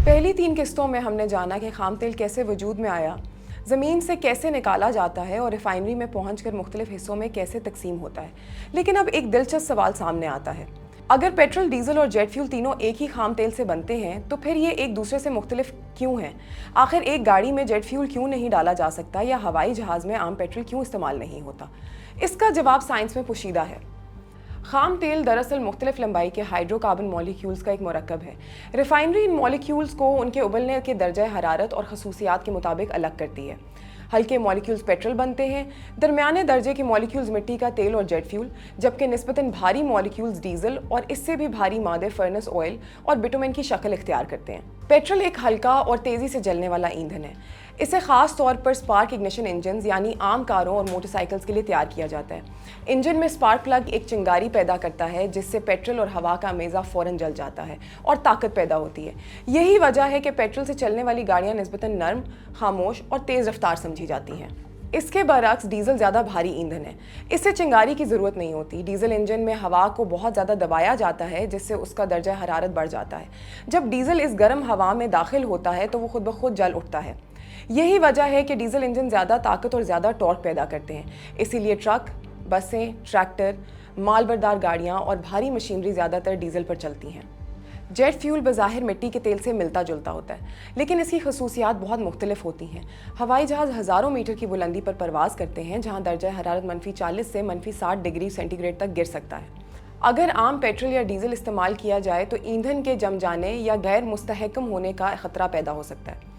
पहली 3 किस्तों में हमने जाना कि खाम तेल कैसे वजूद में आया, ज़मीन से कैसे निकाला जाता है और रिफाइनरी में पहुंचकर मुख्तलिफ हिस्सों में कैसे तकसीम होता है। लेकिन अब एक दिलचस्प सवाल सामने आता है, अगर पेट्रोल, डीजल और जेट फ्यूल तीनों एक ही खाम तेल से बनते हैं तो फिर ये एक दूसरे से मुख्तलिफ क्यों हैं? आखिर एक गाड़ी में जेट फ्यूल क्यों नहीं डाला जा सकता या हवाई जहाज़ में आम पेट्रोल क्यों इस्तेमाल नहीं होता? इसका जवाब साइंस में पोशीदा है। खाम तेल दरअसल मुख्तलिफ लंबाई के हाइड्रोकार्बन मॉलिक्यूल्स का एक मरकब है। रिफाइनरी इन मॉलिक्यूल्स को उनके उबलने के दर्जा हरारत और खसूसियात के मुताबिक अलग करती है। हल्के मॉलिक्यूल्स पेट्रोल बनते हैं, दरमियाने दर्जे के मॉलिक्यूल्स मिट्टी का तेल और जेट फ्यूल, जबकि निस्बतन भारी मॉलिक्यूल्स डीजल और इससे भी भारी मादे फर्नेस ऑयल और बिटुमेन की शक्ल इख्तियार करते हैं। पेट्रोल एक हल्का और तेज़ी से जलने वाला ईंधन है। इसे ख़ास तौर पर स्पार्क इग्निशन इंजन यानी आम कारों और मोटरसाइकिल्स के लिए तैयार किया जाता है। इंजन में स्पार्क प्लग एक चिंगारी पैदा करता है जिससे पेट्रोल और हवा का अमेज़ा फ़ौरन जल जाता है और ताकत पैदा होती है। यही वजह है कि पेट्रोल से चलने वाली गाड़ियाँ निस्बतन नरम, खामोश और तेज़ रफ्तार समझी जाती हैं। इसके बरक्स डीजल ज़्यादा भारी ईंधन है, इससे चिंगारी की ज़रूरत नहीं होती। डीजल इंजन में हवा को बहुत ज़्यादा दबाया जाता है जिससे उसका दर्जा हरारत बढ़ जाता है। जब डीजल इस गर्म हवा में दाखिल होता है तो वो खुद ब खुद जल उठता है। यही वजह है कि डीजल इंजन ज़्यादा ताकत और ज़्यादा टॉर्क पैदा करते हैं। इसीलिए ट्रक, बसें, ट्रैक्टर, मालबरदार गाड़ियाँ और भारी मशीनरी ज़्यादातर डीजल पर चलती हैं। जेट फ्यूल बज़ाहिर मिट्टी के तेल से मिलता जुलता होता है, लेकिन इसकी खसूसियात बहुत मुख्तलिफ होती हैं। हवाई जहाज़ हज़ारों मीटर की बुलंदी पर परवाज़ करते हैं जहाँ दर्जा हरारत -40 से -60 डिग्री सेंटीग्रेड तक गिर सकता है। अगर आम पेट्रोल या डीजल इस्तेमाल किया जाए तो ईंधन के जम जाने या गैर मुस्तहकम होने का ख़तरा पैदा हो सकता है।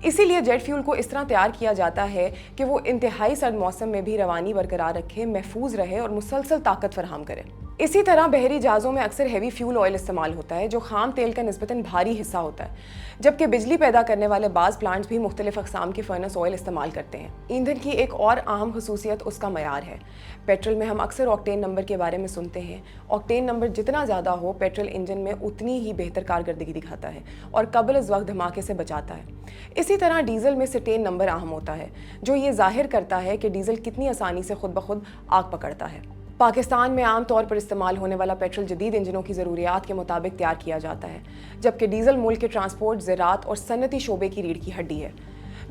इसीलिए जेट फ्यूल को इस तरह तैयार किया जाता है कि वो इंतहाई सर्द मौसम में भी रवानी बरकरार रखे, महफूज रहे और मुसलसल ताकत फराहम करे। इसी तरह बहरी जहाज़ों में अक्सर हेवी फ्यूल ऑयल इस्तेमाल होता है जो खाम तेल का निस्बतन भारी हिस्सा होता है, जबकि बिजली पैदा करने वाले बाज़ प्लांट्स भी मुख्तलिफ अक़साम के फर्नेस ऑयल इस्तेमाल करते हैं। ईंधन की एक और अहम खसूसियत उसका मयार है। पेट्रोल में हम अक्सर ऑक्टेन नंबर के बारे में सुनते हैं। ऑक्टेन नंबर जितना ज़्यादा हो, पेट्रोल इंजन में उतनी ही बेहतर कारकर्दगी दिखाता है और कबल अज़ वक्त धमाके से बचाता है। इसी तरह डीजल में सेटेन नंबर अहम होता है जो ये जाहिर करता है कि डीजल कितनी आसानी से खुद ब खुद आग पकड़ता है। पाकिस्तान में आम तौर पर इस्तेमाल होने वाला पेट्रोल जदीद इंजनों की ज़रूरियात के मुताबिक तैयार किया जाता है, जबकि डीजल मुल्क के ट्रांसपोर्ट, ज़राअत और सनती शोबे की रीढ़ की हड्डी है।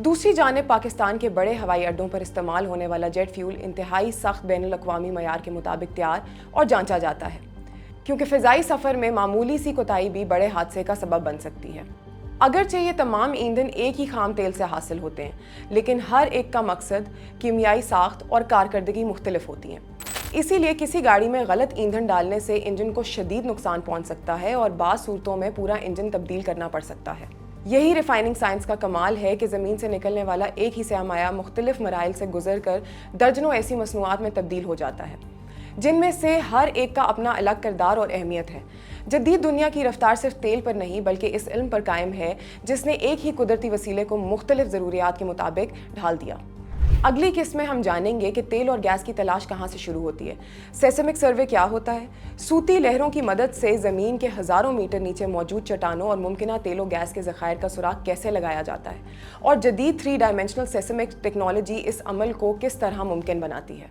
दूसरी जानिब पाकिस्तान के बड़े हवाई अड्डों पर इस्तेमाल होने वाला जेट फ्यूल इंतहाई सख्त बैनुल-अक़वामी मयार के मुताबिक तैयार और जांचा जाता है, क्योंकि फ़िज़ाई सफ़र में मामूली सी कोताही भी बड़े हादसे का सबब बन सकती है। अगरचे ये तमाम ईंधन एक ही खाम तेल से हासिल होते हैं, लेकिन हर एक का मकसद, कीमियाई साख्त और कारकर्दगी मुख्तलिफ होती हैं। इसीलिए किसी गाड़ी में गलत ईंधन डालने से इंजन को शदीद नुकसान पहुंच सकता है और बाज़ सूरतों में पूरा इंजन तब्दील करना पड़ सकता है। यही रिफाइनिंग साइंस का कमाल है कि ज़मीन से निकलने वाला एक ही सरमाया मुख्तलिफ मराइल से गुजर कर दर्जनों ऐसी मसनूआत में तब्दील हो जाता है, जिनमें से हर एक का अपना अलग किरदार और अहमियत है। जदीद दुनिया की रफ्तार सिर्फ तेल पर नहीं बल्कि इस इल्म पर कायम है जिसने एक ही कुदरती वसीले को मुख्तलिफ ज़रूरियात के मुताबिक ढाल दिया। अगली किस्त में हम जानेंगे कि तेल और गैस की तलाश कहाँ से शुरू होती है, सेस्मिक सर्वे क्या होता है, सूती लहरों की मदद से ज़मीन के हज़ारों मीटर नीचे मौजूद चट्टानों और मुमकिना तेल और गैस के ज़खायर का सुराग कैसे लगाया जाता है, और जदीद 3 डायमेंशनल सेस्मिक टेक्नोलॉजी इस अमल को किस तरह मुमकिन बनाती है।